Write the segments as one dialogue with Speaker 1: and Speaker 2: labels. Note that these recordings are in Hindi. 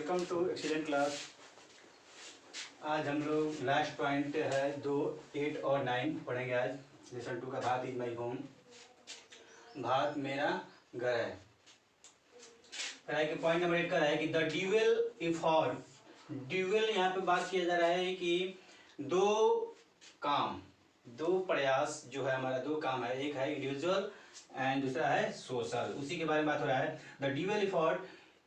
Speaker 1: Welcome to excellent class. आज हम लोग लास्ट पॉइंट है 2, 8 और 9 पढ़ेंगे। आज लेसन 2 का Bharat is my home, Bharat मेरा घर है। पढ़ाई के पॉइंट नंबर 8 का है कि द ड्यूअल इफॉर्ट। ड्यूअल यहाँ पे बात किया जा रहा है कि दो प्रयास जो है, हमारा दो काम है, एक है इंडिविजुअल एंड दूसरा है सोशल। उसी के बारे में बात हो रहा है। The dual effort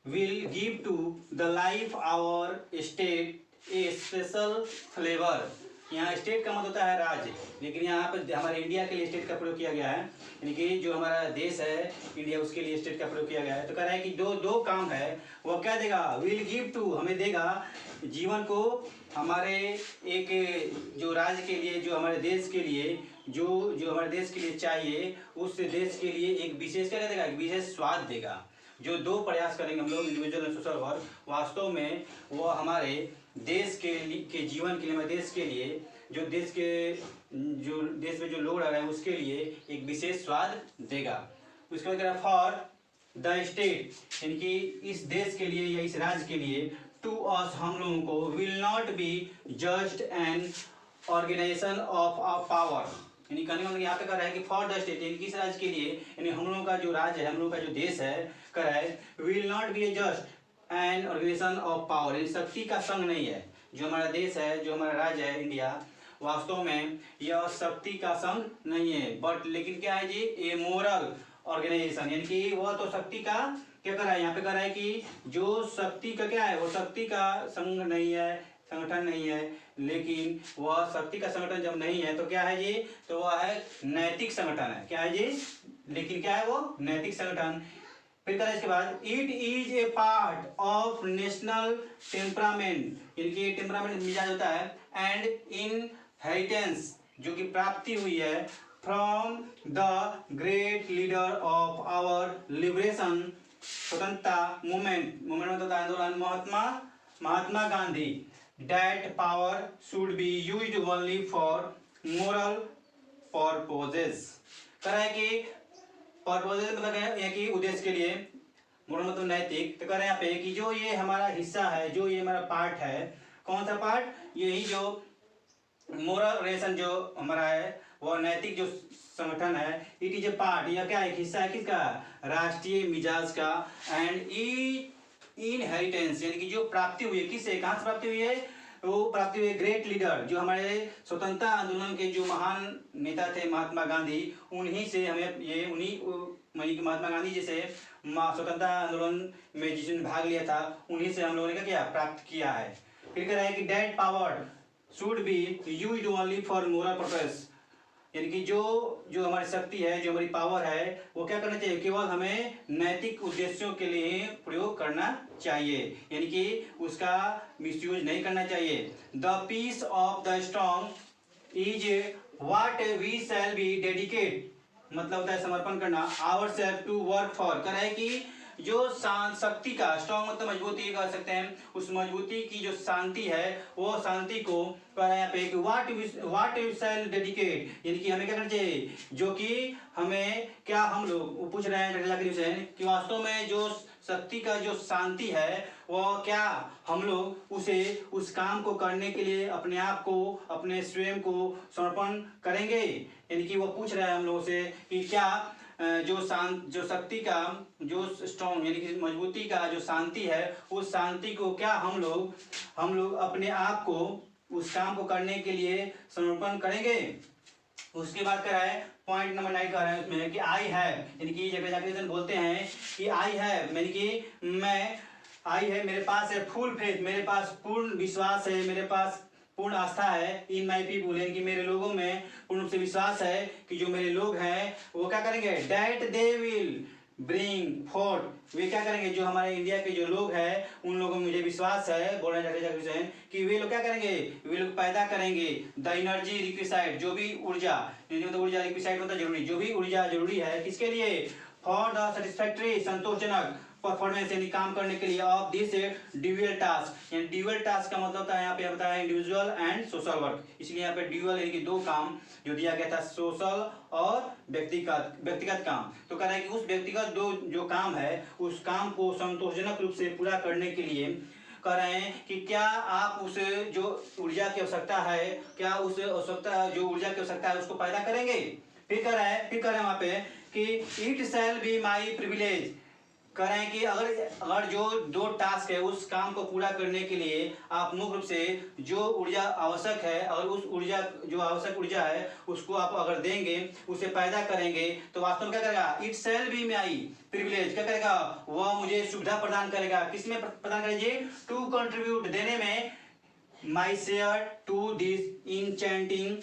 Speaker 1: will give to the life our state a special flavor। यहाँ स्टेट का मतलब होता है राज्य, लेकिन यहाँ पर हमारे इंडिया के लिए स्टेट का प्रयोग किया गया है, यानी कि जो हमारा देश है इंडिया, उसके लिए स्टेट का प्रयोग किया गया है। तो कह रहा है कि दो काम है, वो क्या देगा, विल गिव टू, हमें देगा जीवन को, हमारे एक जो राज्य के लिए, जो हमारे देश के लिए, जो हमारे देश के लिए चाहिए, उस देश के लिए एक विशेष क्या देगा, एक विशेष स्वाद देगा। जो दो प्रयास करेंगे हम लोग, इंडिविजुअल एंड सोशल वर्क, वास्तव में वो हमारे देश के जीवन के लिए, हमारे देश के लिए, जो देश में जो लोग रह रहे हैं उसके लिए एक विशेष स्वाद देगा। उसके बाद कह रहा है फॉर द स्टेट, यानी कि इस देश के लिए या इस राज्य के लिए, टू अस, हम लोगों को, will not be just an organisation of power, यानी कहने का मतलब यहाँ पे कर रहा है कि फॉर द स्टेट, यानी किस राज्य के लिए, यानी हम लोगों का जो राज्य है, हम लोगों का जो देश है, कर रहा है will not be a just an organisation of power, यानी शक्ति का संघ नहीं है। जो हमारा देश है, जो हमारा राज्य है इंडिया, वास्तव में यह शक्ति का संघ नहीं है, बट लेकिन क्या है जी, ए मोरल ऑर्गेनाइजेशन, यानी कि वह तो शक्ति का क्या कर रहा है, यहाँ पे कर रहा है कि जो शक्ति का क्या है, वो शक्ति का संघ नहीं है, संगठन नहीं है, लेकिन वह शक्ति का संगठन जब नहीं है तो क्या है जी, तो वह है नैतिक संगठन है। क्या है जी, लेकिन क्या है वो, नैतिक संगठन। फिर करें इसके बाद, it is a part of national temperament, यानी कि टेम्परामेंट मिजाज होता है, एंड इनहेरिटेंस, जो कि प्राप्ति हुई है, from the great leader of our liberation, स्वतंत्रता मूवमेंट मतलब होता है आंदोलन, Mahatma Gandhi, that power should be used only for moral purposes। कह रहा है कि purposes मतलब है कि उद्देश्य के लिए, moral मतलब नैतिक। तो कह रहे हैं यहाँ पे कि जो ये हमारा हिस्सा है, जो ये हमारा पार्ट है, कौन सा पार्ट, यही जो मोरल ऑर्गेनाइजेशन जो हमारा है, वो नैतिक जो संगठन है, इट इज ए पार्ट, यह क्या एक हिस्सा है किसका, राष्ट्रीय मिजाज का, एंड इनहेरिटेंस, यानी कि जो प्राप्ति हुई है, किससे, कहाँ से प्राप्ति हुई है, वो प्राप्ति हुई है ग्रेट लीडर, जो हमारे स्वतंत्रता आंदोलन के जो महान नेता थे महात्मा गांधी, उन्हीं से हमें ये, उन्हीं महात्मा गांधी जैसे स्वतंत्रता आंदोलन में जिसने भाग लिया था, उन्हीं से हम लोगों ने क्या किया, प्राप्त किया है। फिर कह रहा है कि that power should be used only for moral purpose, यानी कि जो हमारी शक्ति है, जो हमारी पावर है, वो क्या करना चाहिए, केवल हमें नैतिक उद्देश्यों के लिए प्रयोग करना चाहिए, यानी कि उसका मिसयूज नहीं करना चाहिए। The peace of the strong is what we shall be dedicate, मतलब होता है समर्पण करना, our self to work for. कर है कि जो शक्ति का, स्ट्रॉन्ग मतलब मजबूती कह सकते हैं, उस मजबूती की जो शांति है, वो शांति को कह रहा है यहाँ पे कि व्हाट यू शैल डेडिकेट, यानी कि हमें क्या करना चाहिए, जो कि हमें क्या, हम लोग पूछ रहे हैं कि वास्तव में जो शक्ति का जो शांति है, वो क्या हम लोग उस काम को करने के लिए अपने आप को, अपने स्वयं को समर्पण करेंगे, यानी कि वो पूछ रहा है हम लोगों से कि क्या जो शक्ति का जो स्ट्रॉन्ग, यानी कि मजबूती का जो शांति है, उस शांति को क्या हम लोग अपने आप को उस काम को करने के लिए समर्पण करेंगे। उसके बाद कह रहा है पॉइंट नंबर 9 कह रहे हैं उसमें कि आई हैव, यानी कि जब जाकर बोलते हैं कि आई हैव, यानी कि मैं, आई है मेरे पास है फुल फेथ, मेरे पास पूर्ण विश्वास है, मेरे पास पूर्ण आस्था है, इन माई पीपुल, यानी कि मेरे लोगों में पूर्ण रूप से विश्वास है कि जो मेरे लोग हैं वो क्या करेंगे, that they will bring forth, वे क्या करेंगे, जो हमारे इंडिया के जो लोग हैं उन लोगों में मुझे विश्वास है, बोल रहे हैं कि वे लोग क्या करेंगे, वे लोग पैदा करेंगे द एनर्जी रिक्विसाइड, जो भी ऊर्जा, मतलब ऊर्जा रिक्विसाइड मतलब जरूरी, जो भी ऊर्जा जरूरी है, किसके लिए, फॉर द सेटिस्फैक्ट्री, संतोषजनक परफॉर्मेंस, यानी काम करने के लिए, ऑफ दिस ड्यूअल टास्क, यानी ड्यूअल टास्क का मतलब होता है यहाँ पे बताया इंडिविजुअल एंड सोशल वर्क, इसलिए यहाँ पे ड्यूअल यानी कि दो काम जो दिया गया था, सोशल और व्यक्तिगत काम। तो कह रहा है कि उस व्यक्तिगत जो काम है, उस काम को संतोषजनक रूप से पूरा करने के लिए कर रहे हैं कि क्या आप उस जो ऊर्जा की आवश्यकता है, क्या उस आवश्यकता जो ऊर्जा की आवश्यकता है उसको पैदा करेंगे। फिर कह रहे हैं वहाँ पे कि it shall be my privilege, कह रहे हैं कि अगर जो दो टास्क है उस काम को पूरा करने के लिए आप मुख्य रूप से जो ऊर्जा आवश्यक है, अगर उस ऊर्जा जो आवश्यक ऊर्जा है उसको आप अगर देंगे, उसे पैदा करेंगे, तो वास्तव में क्या करेगा, it shall be my privilege, क्या करेगा, वह मुझे सुविधा प्रदान करेगा। किसमें प्रदान करेंगे, टू कंट्रीब्यूट, देने में, my share to this enchanting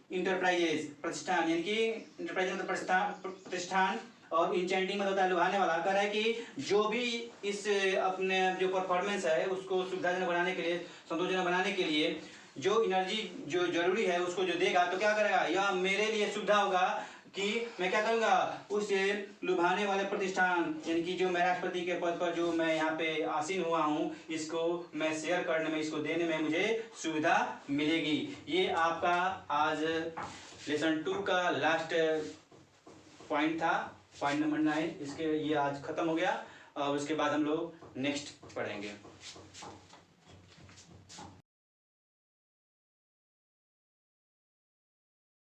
Speaker 1: enterprises, प्रतिष्ठान, यानी कि इंटरप्राइज मतलब प्रतिष्ठान, और इंचेंटिंग मतलब होता है लुभाने वाला। कह रहा है कि जो भी इस अपने जो परफॉर्मेंस है उसको सुविधाजनक बनाने के लिए, संतोषजनक बनाने के लिए जो एनर्जी जो जरूरी है उसको जो देगा, तो क्या करेगा, यह मेरे लिए सुविधा होगा कि मैं क्या करूँगा, उस लुभाने वाले प्रतिष्ठान, यानी कि जो मैं राष्ट्रपति के पद पर जो मैं यहाँ पे आसीन हुआ हूँ, इसको मैं शेयर करने में, इसको देने में मुझे सुविधा मिलेगी। ये आपका आज लेसन 2 का लास्ट पॉइंट था, पॉइंट नंबर 9। इसके ये आज खत्म हो गया और उसके बाद हम लोग नेक्स्ट पढ़ेंगे।